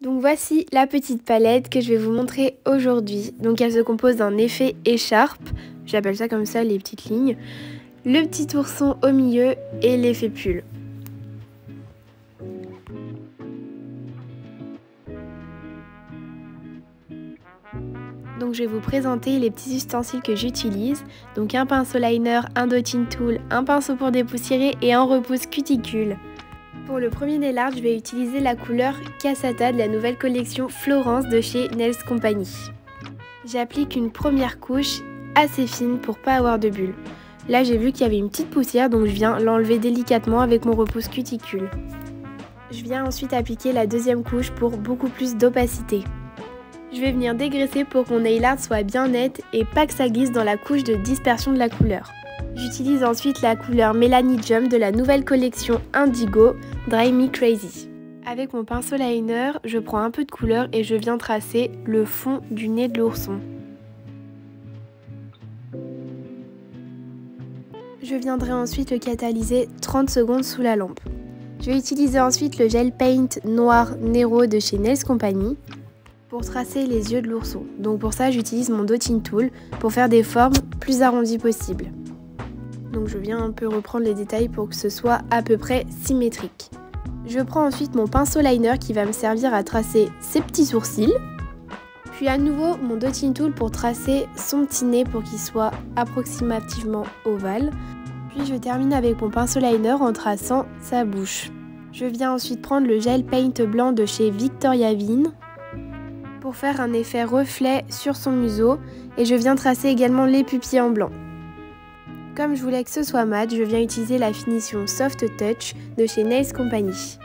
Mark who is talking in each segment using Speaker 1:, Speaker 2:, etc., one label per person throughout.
Speaker 1: Donc voici la petite palette que je vais vous montrer aujourd'hui. Donc elle se compose d'un effet écharpe, j'appelle ça comme ça les petites lignes, le petit ourson au milieu et l'effet pull. Donc je vais vous présenter les petits ustensiles que j'utilise. Donc un pinceau liner, un dotting tool, un pinceau pour dépoussiérer et un repousse cuticule. Pour le premier nail art, je vais utiliser la couleur Cassata de la nouvelle collection Florence de chez Nails Company. J'applique une première couche assez fine pour pas avoir de bulles. Là j'ai vu qu'il y avait une petite poussière, donc je viens l'enlever délicatement avec mon repousse cuticule. Je viens ensuite appliquer la deuxième couche pour beaucoup plus d'opacité. Je vais venir dégraisser pour que mon nail art soit bien net et pas que ça glisse dans la couche de dispersion de la couleur. J'utilise ensuite la couleur Melanie Jump de la nouvelle collection Indigo Drive Me Crazy. Avec mon pinceau liner, je prends un peu de couleur et je viens tracer le fond du nez de l'ourson. Je viendrai ensuite le catalyser 30 secondes sous la lampe. Je vais utiliser ensuite le gel paint noir Nero de chez Nails Company pour tracer les yeux de l'ourson. Donc pour ça, j'utilise mon dotting tool pour faire des formes plus arrondies possibles. Donc je viens un peu reprendre les détails pour que ce soit à peu près symétrique. Je prends ensuite mon pinceau liner qui va me servir à tracer ses petits sourcils. Puis à nouveau mon dotting tool pour tracer son petit nez pour qu'il soit approximativement ovale. Puis je termine avec mon pinceau liner en traçant sa bouche. Je viens ensuite prendre le gel paint blanc de chez Victoria Vin pour faire un effet reflet sur son museau et je viens tracer également les pupilles en blanc. Comme je voulais que ce soit mat, je viens utiliser la finition Soft Touch de chez Nails Company.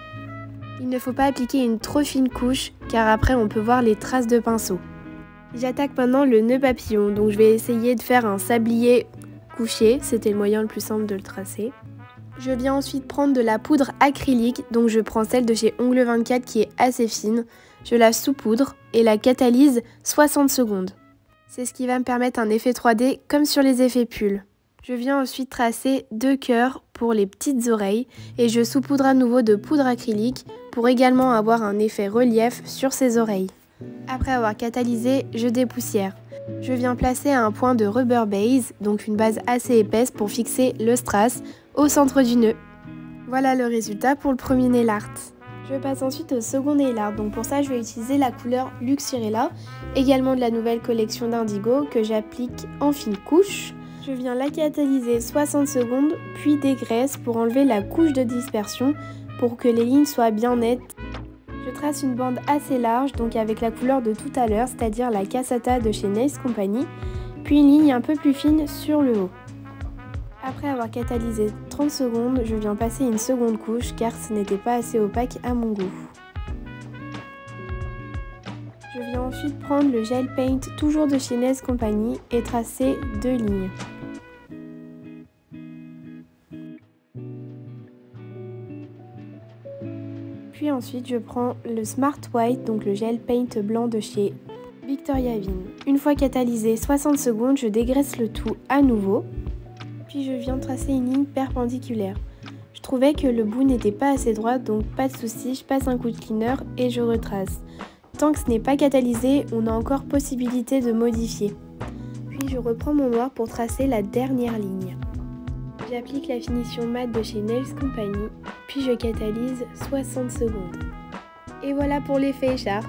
Speaker 1: Il ne faut pas appliquer une trop fine couche car après on peut voir les traces de pinceau. J'attaque maintenant le nœud papillon, donc je vais essayer de faire un sablier couché, c'était le moyen le plus simple de le tracer. Je viens ensuite prendre de la poudre acrylique, donc je prends celle de chez Ongle 24 qui est assez fine. Je la saupoudre et la catalyse 60 secondes. C'est ce qui va me permettre un effet 3D comme sur les effets pull. Je viens ensuite tracer 2 cœurs pour les petites oreilles et je saupoudre à nouveau de poudre acrylique pour également avoir un effet relief sur ses oreilles. Après avoir catalysé, je dépoussière. Je viens placer un point de rubber base, donc une base assez épaisse pour fixer le strass au centre du nœud. Voilà le résultat pour le premier nail art. Je passe ensuite au second nail art, donc pour ça je vais utiliser la couleur Luxurella, également de la nouvelle collection d'Indigo que j'applique en fine couche. Je viens la catalyser 60 secondes, puis dégraisse pour enlever la couche de dispersion pour que les lignes soient bien nettes. Je trace une bande assez large, donc avec la couleur de tout à l'heure, c'est-à-dire la Cassata de chez Nails Company, puis une ligne un peu plus fine sur le haut. Après avoir catalysé 30 secondes, je viens passer une seconde couche car ce n'était pas assez opaque à mon goût. Je viens ensuite prendre le gel paint toujours de chez Nails Company et tracer 2 lignes. Puis ensuite je prends le Smart White, donc le gel paint blanc de chez Victoria Vin. Une fois catalysé 60 secondes, je dégraisse le tout à nouveau. Puis je viens tracer une ligne perpendiculaire. Je trouvais que le bout n'était pas assez droit, donc pas de souci, je passe un coup de cleaner et je retrace. Tant que ce n'est pas catalysé, on a encore possibilité de modifier. Puis je reprends mon noir pour tracer la dernière ligne. J'applique la finition mat de chez Nails Company, puis je catalyse 60 secondes. Et voilà pour l'effet écharpe.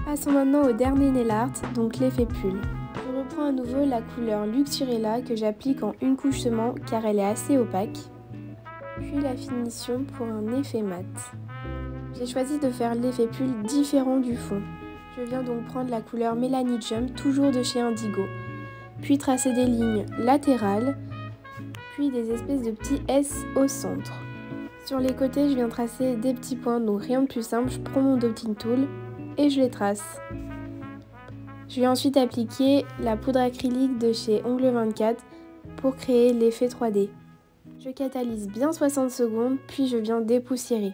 Speaker 1: Passons maintenant au dernier nail art, donc l'effet pull. Je reprends à nouveau la couleur Luxurella que j'applique en une couche seulement car elle est assez opaque. Puis la finition pour un effet mat. J'ai choisi de faire l'effet pull différent du fond. Je viens donc prendre la couleur Melanie Jump, toujours de chez Indigo. Puis tracer des lignes latérales, puis des espèces de petits S au centre. Sur les côtés, je viens tracer des petits points, donc rien de plus simple, je prends mon dotting tool et je les trace. Je vais ensuite appliquer la poudre acrylique de chez Ongle 24 pour créer l'effet 3D. Je catalyse bien 60 secondes, puis je viens dépoussiérer.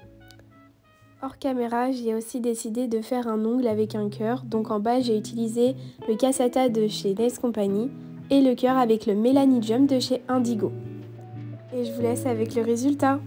Speaker 1: Hors caméra, j'ai aussi décidé de faire un ongle avec un cœur, donc en bas j'ai utilisé le Cassata de chez Nails Company et le cœur avec le Melanie Jump de chez Indigo. Et je vous laisse avec le résultat.